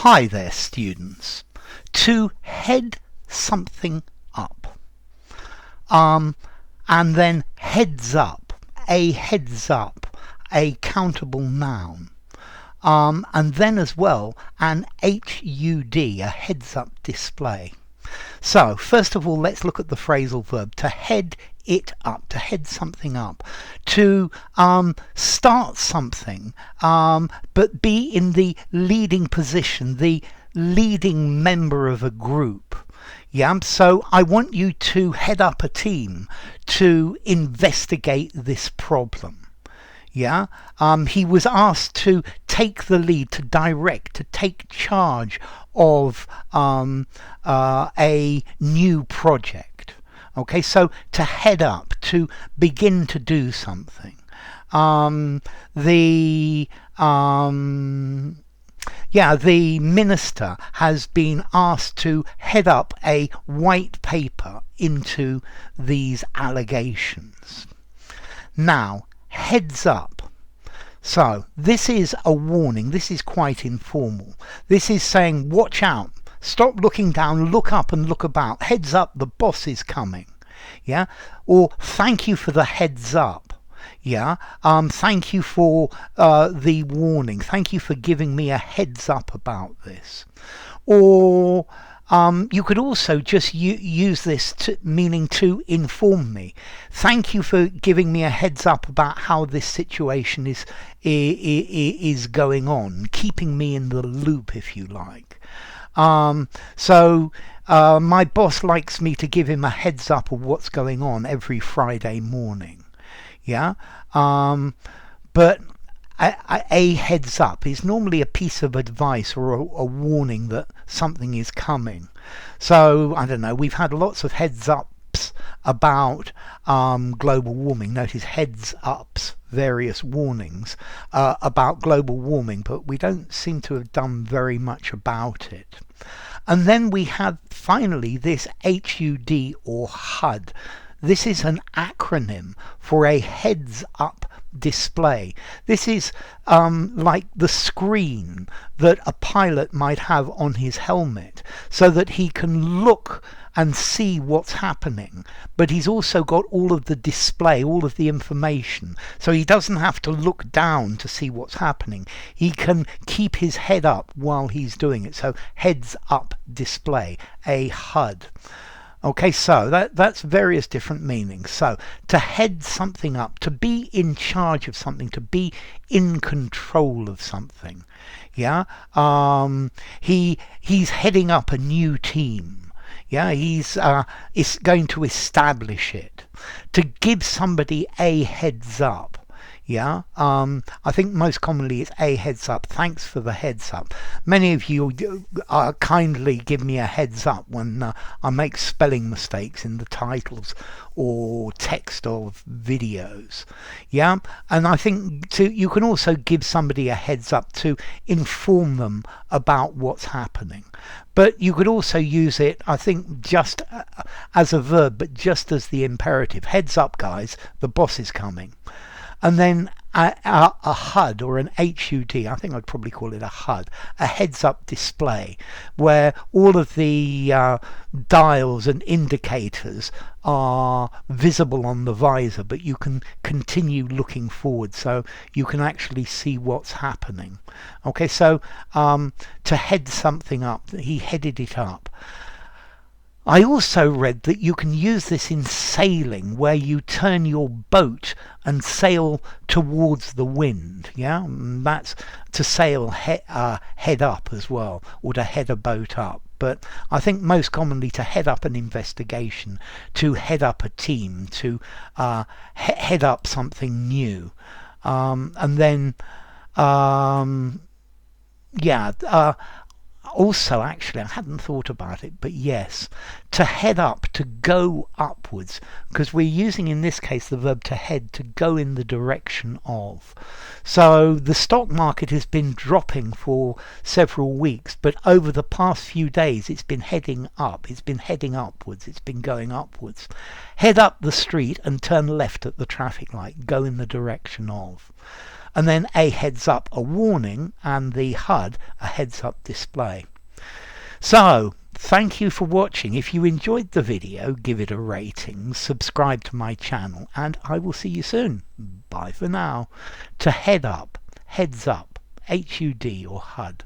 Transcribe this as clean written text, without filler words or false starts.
Hi there, students. To head something up. And then heads up, a countable noun. And then as well, an HUD, a heads up display. So, first of all, let's look at the phrasal verb to head it up, to head something up, to start something, but be in the leading position, the leading member of a group. Yeah, so I want you to head up a team to investigate this problem. Yeah, he was asked to take the lead, to direct, to take charge of a new project. Okay, so to head up, to begin to do something. The minister has been asked to head up a white paper into these allegations. Now, heads up. So this is a warning. This is quite informal. This is saying, watch out. Stop looking down, look up and look about. Heads up, the boss is coming. Yeah. Or thank you for the heads up. Yeah. Thank you for the warning. Thank you for giving me a heads up about this. Or you could also just use this meaning to inform me. Thank you for giving me a heads up about how this situation is going on, keeping me in the loop, if you like. So my boss likes me to give him a heads up of what's going on every Friday morning. Yeah. But a heads up is normally a piece of advice or a warning that something is coming. So, I don't know, we've had lots of heads ups about global warming. Notice heads ups, various warnings about global warming, but we don't seem to have done very much about it. And then we have finally this HUD or HUD. This is an acronym for a heads up display. This is like the screen that a pilot might have on his helmet so that he can look and see what's happening, but he's also got all of the display, all of the information, so he doesn't have to look down to see what's happening. He can keep his head up while he's doing it. So heads up display, a HUD. Okay, so that's various different meanings. So to head something up, to be in charge of something, to be in control of something. Yeah, he's heading up a new team. Yeah, he's going to establish it. To give somebody a heads up. Yeah, I think most commonly it's a heads up. Thanks for the heads up. Many of you kindly give me a heads up when I make spelling mistakes in the titles or text of videos. Yeah, and I think you can also give somebody a heads up to inform them about what's happening. But you could also use it, I think, just as a verb, but just as the imperative. Heads up, guys, the boss is coming. And then a HUD or an HUD, I think I'd probably call it a HUD, a heads-up display, where all of the dials and indicators are visible on the visor, but you can continue looking forward, so you can actually see what's happening. Okay, so to head something up, he headed it up. I also read that you can use this in sailing, where you turn your boat and sail towards the wind. Yeah, and that's to sail head up as well, or to head a boat up. But I think most commonly to head up an investigation, to head up a team, to head up something new. And then, also, actually, I hadn't thought about it, but yes, to head up, to go upwards, because we're using in this case the verb to head, to go in the direction of. So the stock market has been dropping for several weeks, but over the past few days it's been heading up, it's been heading upwards, it's been going upwards. Head up the street and turn left at the traffic light, go in the direction of. and then a heads up, a warning, and the HUD, a heads up display. So thank you for watching. If you enjoyed the video, give it a rating, subscribe to my channel, and I will see you soon. Bye for now. To head up, heads up, HUD or HUD.